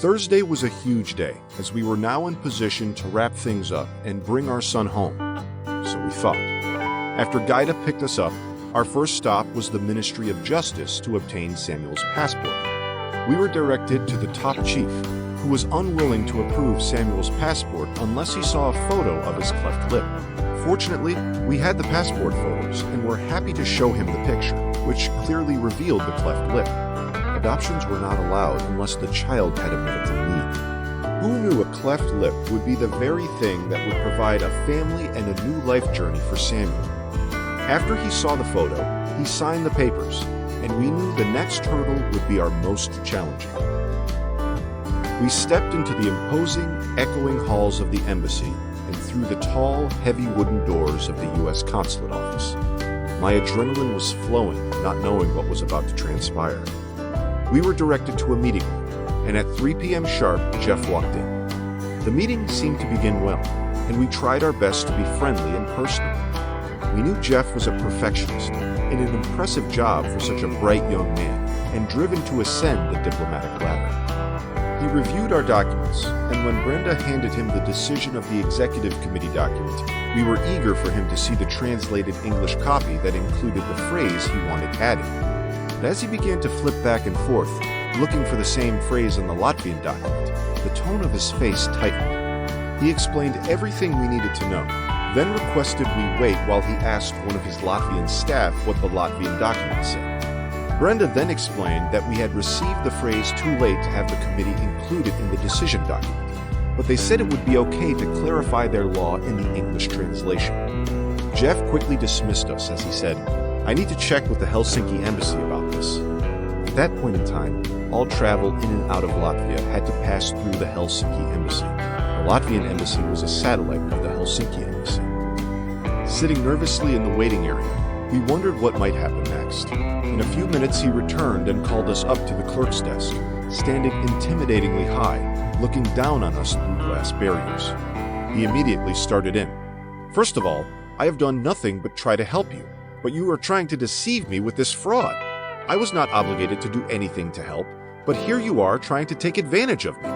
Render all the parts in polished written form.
Thursday was a huge day, as we were now in position to wrap things up and bring our son home. So we thought. After Gaida picked us up, our first stop was the Ministry of Justice to obtain Samuel's passport. We were directed to the top chief, who was unwilling to approve Samuel's passport unless he saw a photo of his cleft lip. Fortunately, we had the passport photos and were happy to show him the picture, which clearly revealed the cleft lip. Adoptions were not allowed unless the child had a medical need. Who knew a cleft lip would be the very thing that would provide a family and a new life journey for Samuel? After he saw the photo, he signed the papers, and we knew the next hurdle would be our most challenging. We stepped into the imposing, echoing halls of the embassy and through the tall, heavy wooden doors of the U.S. consulate office. My adrenaline was flowing, not knowing what was about to transpire. We were directed to a meeting room, and at 3 p.m. sharp, Jeff walked in. The meeting seemed to begin well, and we tried our best to be friendly and personal. We knew Jeff was a perfectionist, and an impressive job for such a bright young man, and driven to ascend the diplomatic ladder. He reviewed our documents, and when Brenda handed him the decision of the executive committee document, we were eager for him to see the translated English copy that included the phrase he wanted added. But as he began to flip back and forth, looking for the same phrase in the Latvian document, the tone of his face tightened. He explained everything we needed to know, then requested we wait while he asked one of his Latvian staff what the Latvian document said. Brenda then explained that we had received the phrase too late to have the committee included in the decision document, but they said it would be okay to clarify their law in the English translation. Jeff quickly dismissed us as he said, "I need to check with the Helsinki embassy about this." At that point in time, all travel in and out of Latvia had to pass through the Helsinki embassy. The Latvian embassy was a satellite of the Helsinki embassy. Sitting nervously in the waiting area, we wondered what might happen next. In a few minutes, he returned and called us up to the clerk's desk, standing intimidatingly high, looking down on us through glass barriers. He immediately started in. "First of all, I have done nothing but try to help you, but you are trying to deceive me with this fraud. I was not obligated to do anything to help, but here you are trying to take advantage of me."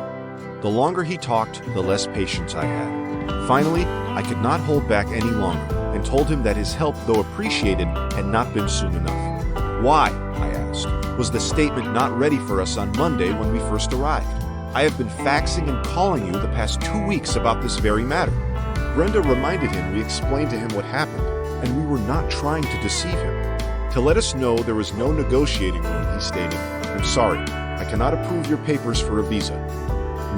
The longer he talked, the less patience I had. Finally, I could not hold back any longer and told him that his help, though appreciated, had not been soon enough. "Why?" I asked. "Was the statement not ready for us on Monday when we first arrived? I have been faxing and calling you the past 2 weeks about this very matter." Brenda reminded him we explained to him what happened, and we were not trying to deceive him. To let us know there was no negotiating room, he stated, "I'm sorry, I cannot approve your papers for a visa."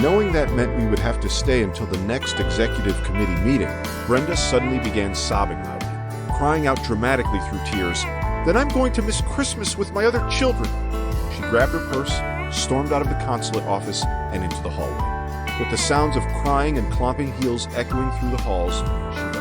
Knowing that meant we would have to stay until the next executive committee meeting, Brenda suddenly began sobbing loudly, crying out dramatically through tears, "Then I'm going to miss Christmas with my other children." She grabbed her purse, stormed out of the consulate office, and into the hallway. With the sounds of crying and clomping heels echoing through the halls, she